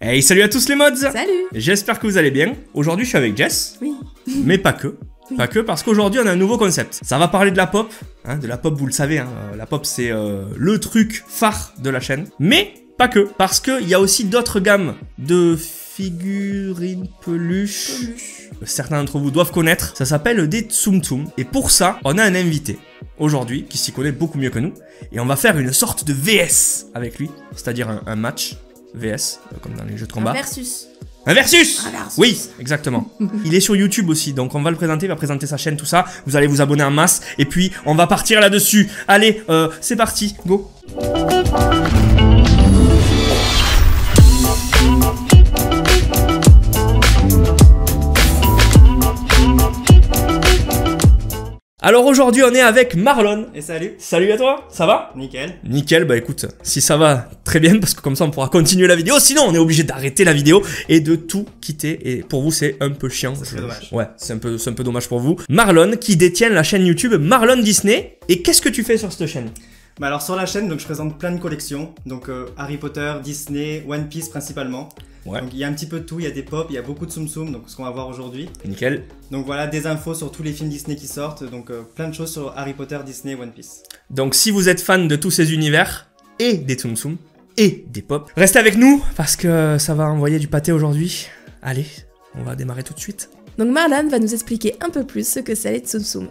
Hey, salut à tous les mods! Salut! J'espère que vous allez bien. Aujourd'hui, je suis avec Jess. Oui. Mais pas que. Oui. Pas que, parce qu'aujourd'hui, on a un nouveau concept. Ça va parler de la pop. Hein, de la pop, vous le savez. Hein, la pop, c'est le truc phare de la chaîne. Mais pas que. Parce qu'il y a aussi d'autres gammes de figurines peluches. Certains d'entre vous doivent connaître. Ça s'appelle des Tsum Tsum. Et pour ça, on a un invité aujourd'hui qui s'y connaît beaucoup mieux que nous. Et on va faire une sorte de VS avec lui. C'est-à-dire un match. VS, comme dans les jeux de combat. Un versus. Un versus! Un versus. Oui, exactement. Il est sur YouTube aussi, donc on va le présenter, il va présenter sa chaîne, tout ça. Vous allez vous abonner en masse, et puis on va partir là-dessus. Allez, c'est parti, go! Alors aujourd'hui on est avec Marlon. Et salut. Salut à toi, ça va? Nickel. Nickel, bah écoute, si ça va, très bien, parce que comme ça on pourra continuer la vidéo, sinon on est obligé d'arrêter la vidéo et de tout quitter, et pour vous c'est un peu chiant. C'est dommage. Ouais, c'est un peu dommage pour vous. Marlon, qui détient la chaîne YouTube Marlon Disney, et qu'est-ce que tu fais sur cette chaîne? Bah alors sur la chaîne, donc je présente plein de collections, donc Harry Potter, Disney, One Piece principalement. Ouais. Donc il y a un petit peu de tout, il y a des pop, il y a beaucoup de Tsum Tsum, donc ce qu'on va voir aujourd'hui. Nickel. Donc voilà, des infos sur tous les films Disney qui sortent, donc plein de choses sur Harry Potter, Disney, One Piece. Donc si vous êtes fan de tous ces univers, et des Tsum Tsum, et des pop, restez avec nous, parce que ça va envoyer du pâté aujourd'hui. Allez, on va démarrer tout de suite. Donc Marlon va nous expliquer un peu plus ce que c'est les Tsum Tsum.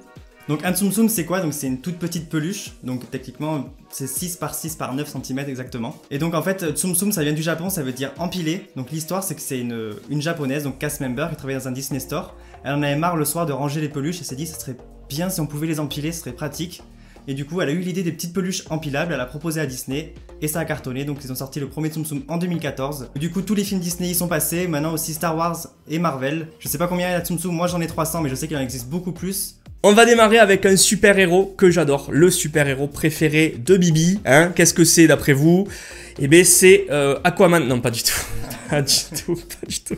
Donc un Tsum Tsum c'est quoi? Donc c'est une toute petite peluche, donc techniquement c'est 6 par 6 par 9 cm exactement. Et donc en fait Tsum Tsum ça vient du Japon, ça veut dire empilé. Donc l'histoire c'est que c'est une japonaise, donc cast member, qui travaillait dans un Disney Store. Elle en avait marre le soir de ranger les peluches et s'est dit ça serait bien si on pouvait les empiler, ce serait pratique. Et du coup elle a eu l'idée des petites peluches empilables, elle a proposé à Disney et ça a cartonné. Donc ils ont sorti le premier Tsum Tsum en 2014. Du coup tous les films Disney y sont passés, maintenant aussi Star Wars et Marvel. Je sais pas combien il y a de Tsum Tsum, moi j'en ai 300 mais je sais qu'il en existe beaucoup plus. On va démarrer avec un super-héros que j'adore, le super-héros préféré de Bibi. Hein, qu'est-ce que c'est d'après vous? Eh bien c'est Aquaman, non pas du tout. Pas du tout, pas du tout.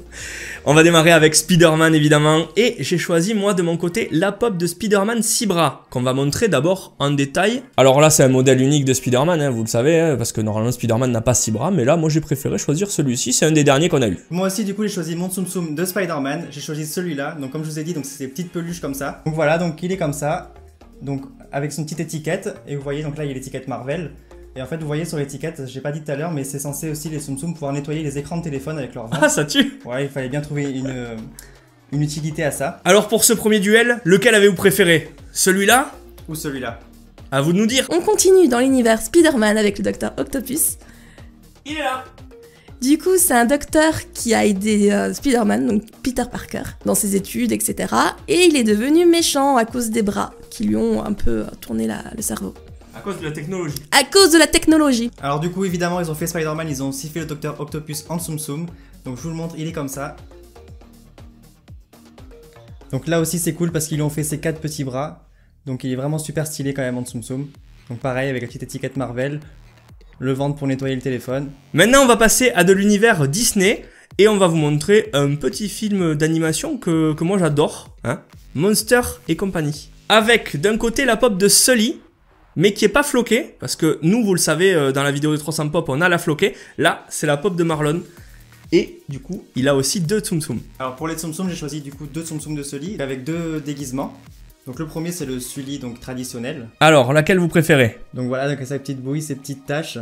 On va démarrer avec Spider-Man évidemment, et j'ai choisi moi de mon côté la pop de Spider-Man 6 bras, qu'on va montrer d'abord en détail. Alors là c'est un modèle unique de Spider-Man, hein, vous le savez, hein, parce que normalement Spider-Man n'a pas 6 bras, mais là moi j'ai préféré choisir celui-ci, c'est un des derniers qu'on a eu. Moi aussi du coup j'ai choisi mon Tsum Tsum de Spider-Man, j'ai choisi celui-là, donc comme je vous ai dit, donc c'est des petites peluches comme ça. Donc voilà, donc il est comme ça, donc avec son petite étiquette, et vous voyez donc là il y a l'étiquette Marvel. Et en fait, vous voyez sur l'étiquette, j'ai pas dit tout à l'heure, mais c'est censé aussi les Tsum Tsum pouvoir nettoyer les écrans de téléphone avec leur ventre. Ah, ça tue! Ouais, il fallait bien trouver une utilité à ça. Alors pour ce premier duel, lequel avez-vous préféré? Celui-là? Ou celui-là. À vous de nous dire. On continue dans l'univers Spider-Man avec le docteur Octopus. Il est là! Du coup, c'est un docteur qui a aidé Spider-Man, donc Peter Parker, dans ses études, etc. Et il est devenu méchant à cause des bras, qui lui ont un peu tourné le cerveau. À cause de la technologie. À cause de la technologie. Alors du coup, évidemment, ils ont fait Spider-Man, ils ont aussi fait le docteur Octopus en Tsum Tsum. Donc je vous le montre, il est comme ça. Donc là aussi c'est cool parce qu'ils lui ont fait ses 4 petits bras. Donc il est vraiment super stylé quand même en Tsum Tsum. Donc pareil avec la petite étiquette Marvel. Le ventre pour nettoyer le téléphone. Maintenant on va passer à de l'univers Disney. Et on va vous montrer un petit film d'animation que moi j'adore. Hein, Monster et compagnie. Avec d'un côté la pop de Sully, mais qui est pas floquée, parce que nous, vous le savez, dans la vidéo de 300 pop, on a la floquée. Là, c'est la pop de Marlon. Et du coup, il a aussi 2 Tsum Tsum. Alors pour les Tsum Tsum, j'ai choisi du coup 2 Tsum Tsum de Sully avec 2 déguisements. Donc le premier c'est le Sully donc traditionnel. Alors, laquelle vous préférez? Donc voilà, donc sa petite bouille, ses petites taches.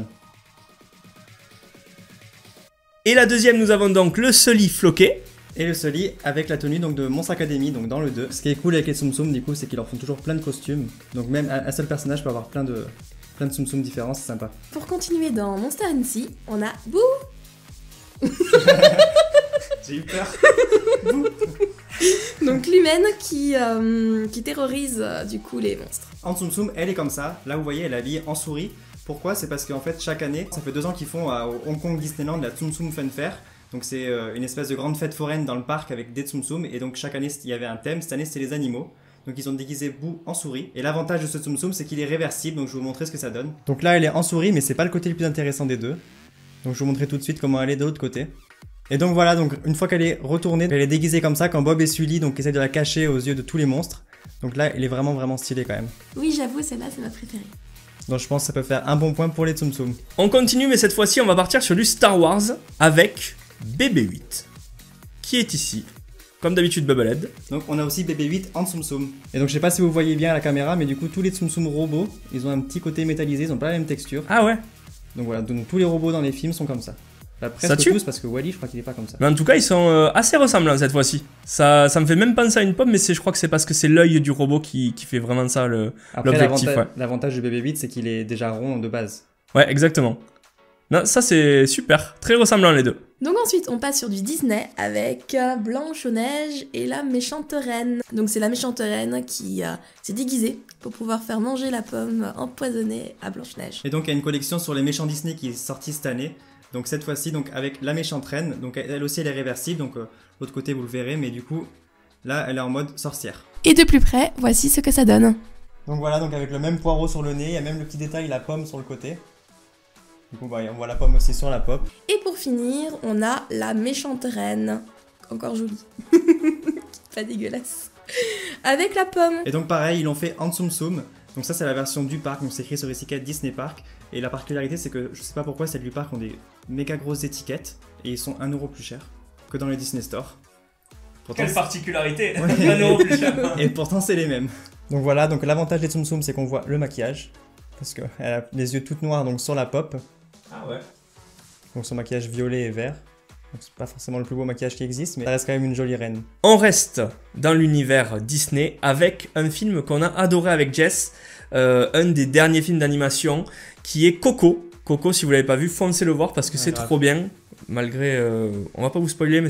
Et la deuxième, nous avons donc le Sully floqué. Et le Sully avec la tenue donc de Monstre Academy, donc dans le 2. Ce qui est cool avec les Tsum Tsum du coup, c'est qu'ils leur font toujours plein de costumes. Donc même un seul personnage peut avoir plein de Tsum Tsum différents, c'est sympa. Pour continuer dans Monster & on a Boo. J'ai eu peur. Donc l'humaine qui terrorise du coup les monstres. En Tsum Tsum, elle est comme ça. Là vous voyez, elle est habillée en souris. Pourquoi? C'est parce qu'en fait chaque année, ça fait 2 ans qu'ils font au Hong Kong Disneyland la Tsum Tsum Fun Fair. Donc c'est une espèce de grande fête foraine dans le parc avec des Tsum Tsum. Et donc chaque année il y avait un thème, cette année c'était les animaux. Donc ils ont déguisé Boo en souris. Et l'avantage de ce Tsum Tsum c'est qu'il est réversible, donc je vais vous montrer ce que ça donne. Donc là elle est en souris mais c'est pas le côté le plus intéressant des deux. Donc je vais vous montrer tout de suite comment elle est de l'autre côté. Et donc voilà, donc une fois qu'elle est retournée, elle est déguisée comme ça quand Bob et Sully donc essaient de la cacher aux yeux de tous les monstres. Donc là elle est vraiment stylée quand même. Oui j'avoue, celle-là c'est ma préférée. Donc je pense que ça peut faire un bon point pour les Tsum Tsum. On continue, mais cette fois-ci, on va partir sur du Star Wars avec BB-8, qui est ici, comme d'habitude Bubblehead. Donc on a aussi BB-8 en Tsum Tsum. Et donc je sais pas si vous voyez bien à la caméra, mais du coup tous les Tsum Tsum robots, ils ont un petit côté métallisé, ils ont pas la même texture. Ah ouais. Donc voilà, donc tous les robots dans les films sont comme ça. Là, Ça presque tue tous, parce que Wally, je crois qu'il est pas comme ça. Mais en tout cas, ils sont assez ressemblants cette fois-ci. Ça me fait même penser à une pomme, mais je crois que c'est parce que c'est l'œil du robot qui fait vraiment ça, Après, l'objectif. Ouais. l'avantage du BB-8, c'est qu'il est déjà rond de base. Ouais, exactement. Non, ça c'est super, très ressemblant les deux. Donc ensuite, on passe sur du Disney avec Blanche-Neige et la méchante reine. Donc c'est la méchante reine qui s'est déguisée pour pouvoir faire manger la pomme empoisonnée à Blanche-Neige. Et donc il y a une collection sur les méchants Disney qui est sortie cette année. Donc cette fois-ci, donc avec la méchante reine, donc elle aussi elle est réversible, donc l'autre côté vous le verrez, mais du coup là elle est en mode sorcière. Et de plus près, voici ce que ça donne. Donc voilà, donc avec le même poireau sur le nez, il y a même le petit détail, la pomme sur le côté. Du coup bah, on voit la pomme aussi sur la pop. Et pour finir, on a la méchante reine. Encore jolie. Pas dégueulasse. Avec la pomme. Et donc pareil, ils l'ont fait en Tsum Tsum. Donc ça c'est la version du parc, donc c'est écrit sur l'étiquette Disney Park. Et la particularité c'est que je sais pas pourquoi celles du parc ont des méga grosses étiquettes et ils sont 1€ plus chers que dans les Disney Store. Pourtant, Quelle particularité. Ouais. Et pourtant c'est les mêmes. Donc voilà, donc l'avantage des Tsum Tsum c'est qu'on voit le maquillage. Parce qu'elle a les yeux toutes noirs donc sur la pop. Ah ouais. Donc son maquillage violet et vert. Donc c'est pas forcément le plus beau maquillage qui existe, mais ça reste quand même une jolie reine. On reste dans l'univers Disney avec un film qu'on a adoré avec Jess, un des derniers films d'animation qui est Coco. Coco, si vous l'avez pas vu, foncez le voir parce que c'est trop bien. Malgré, on va pas vous spoiler, mais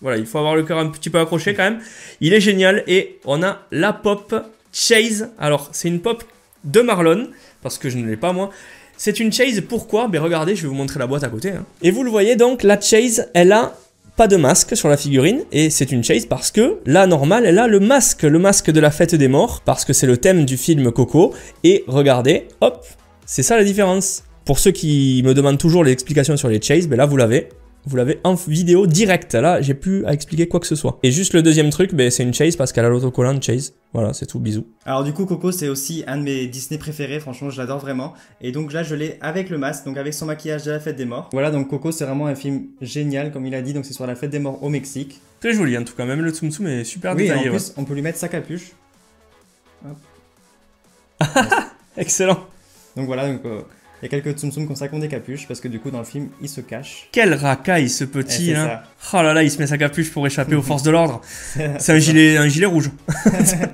voilà, il faut avoir le cœur un petit peu accroché quand même. Il est génial et on a la pop Chase. Alors c'est une pop de Marlon parce que je ne l'ai pas moi. C'est une Chase, pourquoi? Ben regardez, je vais vous montrer la boîte à côté. Hein. Et vous le voyez donc, la Chase, elle a pas de masque sur la figurine. Et c'est une Chase parce que, la normale, elle a le masque de la fête des morts. Parce que c'est le thème du film Coco. Et regardez, hop, c'est ça la différence. Pour ceux qui me demandent toujours les explications sur les Chase, ben là vous l'avez. Vous l'avez en vidéo directe. Là, j'ai plus à expliquer quoi que ce soit. Et juste le deuxième truc, ben, c'est une Chase parce qu'elle a l'autocollant Chase. Voilà, c'est tout, bisous. Alors du coup, Coco, c'est aussi un de mes Disney préférés, franchement, je l'adore vraiment. Et donc là, je l'ai avec le masque, donc avec son maquillage de la fête des morts. Voilà, donc Coco, c'est vraiment un film génial, comme il a dit, donc c'est sur la fête des morts au Mexique. Très joli en tout cas, même le Tsum Tsum est super Oui, détaillé. en plus, on peut lui mettre sa capuche. Excellent. Donc voilà, donc... il y a quelques Tsum Tsum comme ça qui ont des capuches parce que du coup dans le film il se cache. Quel racaille ce petit c'est hein. Oh là là, il se met sa capuche pour échapper aux forces de l'ordre. C'est un gilet rouge.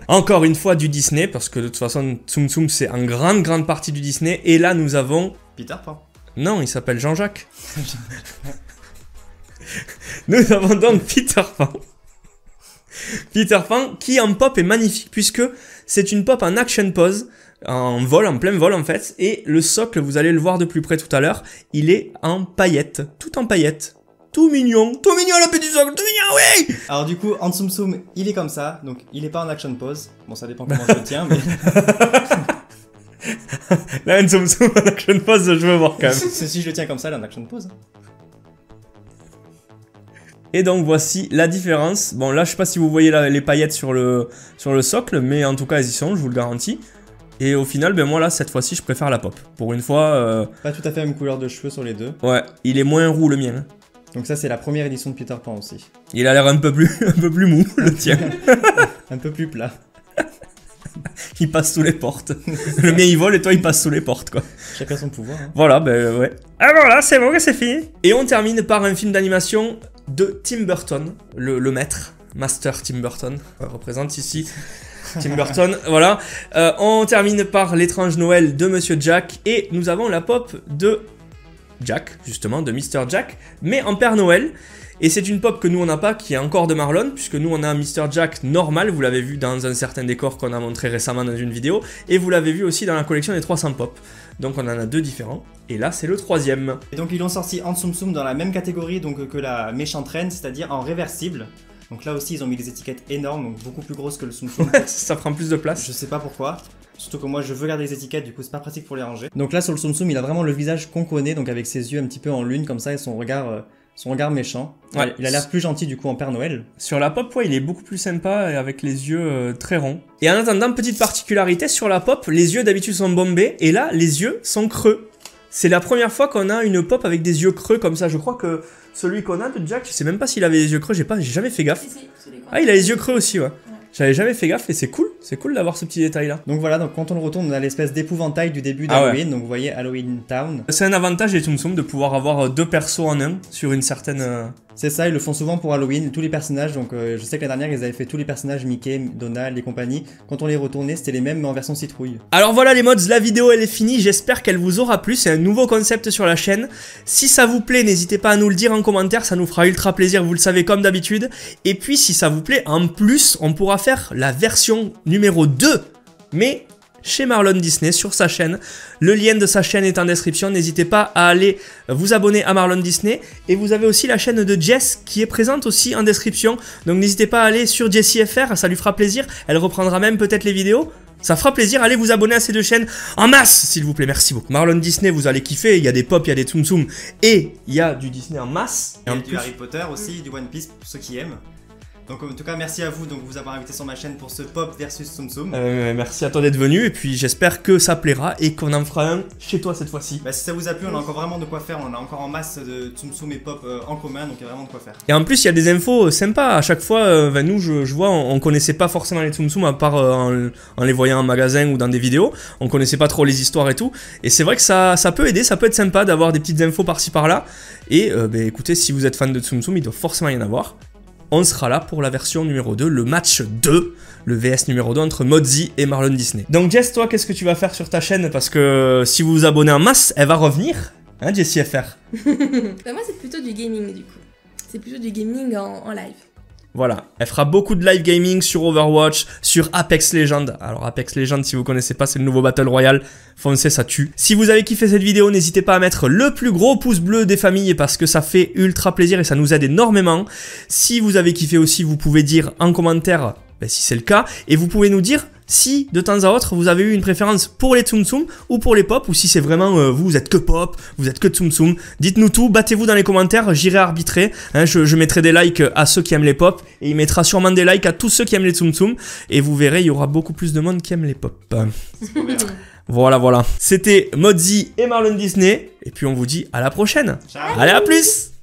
Encore une fois du Disney parce que de toute façon Tsum Tsum c'est en grande partie du Disney et là nous avons Peter Pan. Non, il s'appelle Jean-Jacques. Nous avons donc Peter Pan. Peter Pan qui en pop est magnifique puisque c'est une pop en action pose. En vol, en plein vol en fait, et le socle, vous allez le voir de plus près tout à l'heure, il est en paillettes, tout en paillettes. Tout mignon le petit socle, tout mignon, oui. Alors du coup, en Tsum Tsum, il est comme ça, donc il est pas en action pose. Bon, ça dépend comment je le tiens, mais... Là, un Tsum Tsum en action pose, je veux voir quand même. Si je le tiens comme ça, il est en action pose. Et donc voici la différence. Bon là, je sais pas si vous voyez les paillettes sur le socle, mais en tout cas, elles y sont, je vous le garantis. Et au final, ben moi là, cette fois-ci, je préfère la pop. Pour une fois... Pas tout à fait la même couleur de cheveux sur les deux. Ouais, il est moins roux le mien. Donc ça, c'est la première édition de Peter Pan aussi. Il a l'air un peu plus mou, le tien. Un peu plus plat. Il passe sous les portes. Le mien, il vole et toi, il passe sous les portes, quoi. Chacun son pouvoir. Hein. Voilà, ben ouais. Ah voilà, c'est bon, c'est fini. Et on termine par un film d'animation de Tim Burton, le maître, Master Tim Burton, représente ici... Tim Burton, voilà. On termine par l'étrange Noël de Monsieur Jack et nous avons la pop de Jack, justement, de Mr. Jack, mais en Père Noël. Et c'est une pop que nous on n'a pas, qui est encore de Marlon, puisque nous on a Mr. Jack normal, vous l'avez vu dans un certain décor qu'on a montré récemment dans une vidéo, et vous l'avez vu aussi dans la collection des 300 pop. Donc on en a deux différents, et là c'est le troisième. Et donc ils l'ont sorti en Tsum Tsum dans la même catégorie donc, que la méchante reine, c'est-à-dire en réversible. Donc là aussi ils ont mis des étiquettes énormes, donc beaucoup plus grosses que le Tsum Tsum. Ça prend plus de place. Je sais pas pourquoi. Surtout que moi je veux garder les étiquettes, du coup c'est pas pratique pour les ranger. Donc là sur le Tsum Tsum il a vraiment le visage qu'on connaît, donc avec ses yeux un petit peu en lune comme ça et son regard méchant. Ouais. Il a l'air plus gentil du coup en Père Noël. Sur la pop, ouais, il est beaucoup plus sympa et avec les yeux très ronds. Et en attendant, petite particularité, sur la pop, les yeux d'habitude sont bombés et là les yeux sont creux. c'est la première fois qu'on a une pop avec des yeux creux comme ça. Je crois que celui qu'on a de Jack, je sais même pas s'il avait les yeux creux, j'ai jamais fait gaffe. Ah, il a les yeux creux aussi, ouais. J'avais jamais fait gaffe et c'est cool d'avoir ce petit détail là. Donc voilà, donc quand on le retourne, on a l'espèce d'épouvantail du début d'Halloween, donc vous voyez Halloween Town. C'est un avantage des Tsum Tsum de pouvoir avoir 2 persos en un sur une certaine... C'est ça, ils le font souvent pour Halloween, tous les personnages, donc je sais que l'année dernière ils avaient fait tous les personnages Mickey, Donald et compagnie. Quand on les retournait, c'était les mêmes mais en version citrouille. Alors voilà les mods, la vidéo elle est finie, j'espère qu'elle vous aura plu, c'est un nouveau concept sur la chaîne. Si ça vous plaît, n'hésitez pas à nous le dire en commentaire, ça nous fera ultra plaisir, vous le savez comme d'habitude. Et puis si ça vous plaît, en plus, on pourra faire la version numéro 2, mais chez Marlon Disney sur sa chaîne. Le lien de sa chaîne est en description, n'hésitez pas à aller vous abonner à Marlon Disney. Et vous avez aussi la chaîne de Jess qui est présente aussi en description. Donc n'hésitez pas à aller sur Jessie FR, ça lui fera plaisir. Elle reprendra même peut-être les vidéos. Ça fera plaisir, allez vous abonner à ces 2 chaînes en masse, s'il vous plaît, merci beaucoup. Marlon Disney, vous allez kiffer, il y a des pop, il y a des Tsum Tsum, et il y a du Disney en masse. Il y a du Harry Potter aussi, du One Piece pour ceux qui aiment. Donc en tout cas merci à vous de vous avoir invité sur ma chaîne pour ce Pop versus Tsum Tsum. Merci à toi d'être venu et puis j'espère que ça plaira et qu'on en fera un chez toi cette fois-ci. Bah si ça vous a plu, on a encore vraiment de quoi faire, on a encore en masse de Tsum Tsum et Pop en commun, donc il y a vraiment de quoi faire. Et en plus il y a des infos sympas, à chaque fois nous je vois on connaissait pas forcément les Tsum Tsum à part en les voyant en magasin ou dans des vidéos, on connaissait pas trop les histoires et tout, et c'est vrai que ça peut aider, ça peut être sympa d'avoir des petites infos par-ci par-là, et écoutez, si vous êtes fan de Tsum Tsum, il doit forcément y en avoir. On sera là pour la version numéro 2, le match 2, le VS numéro 2 entre Modzy et Marlon Disney. Donc Jess, toi, qu'est-ce que tu vas faire sur ta chaîne? Parce que si vous vous abonnez en masse, elle va revenir, hein, Jessie FR. Bah moi c'est plutôt du gaming du coup. C'est plutôt du gaming en live. Voilà, elle fera beaucoup de live gaming sur Overwatch, sur Apex Legends. Alors Apex Legends, si vous connaissez pas, c'est le nouveau Battle Royale. Foncez, ça tue. Si vous avez kiffé cette vidéo, n'hésitez pas à mettre le plus gros pouce bleu des familles parce que ça fait ultra plaisir et ça nous aide énormément. Si vous avez kiffé aussi, vous pouvez dire en commentaire si c'est le cas, et vous pouvez nous dire si de temps à autre vous avez eu une préférence pour les Tsum Tsum ou pour les pop, ou si c'est vraiment vous êtes que pop, vous êtes que Tsum Tsum. Dites-nous tout, battez-vous dans les commentaires, j'irai arbitrer, hein, je mettrai des likes à ceux qui aiment les pop, et il mettra sûrement des likes à tous ceux qui aiment les Tsum Tsum, et vous verrez, il y aura beaucoup plus de monde qui aime les pop. Voilà. C'était Modzy et Marlon Disney, et puis on vous dit à la prochaine. Ciao. Allez, à plus.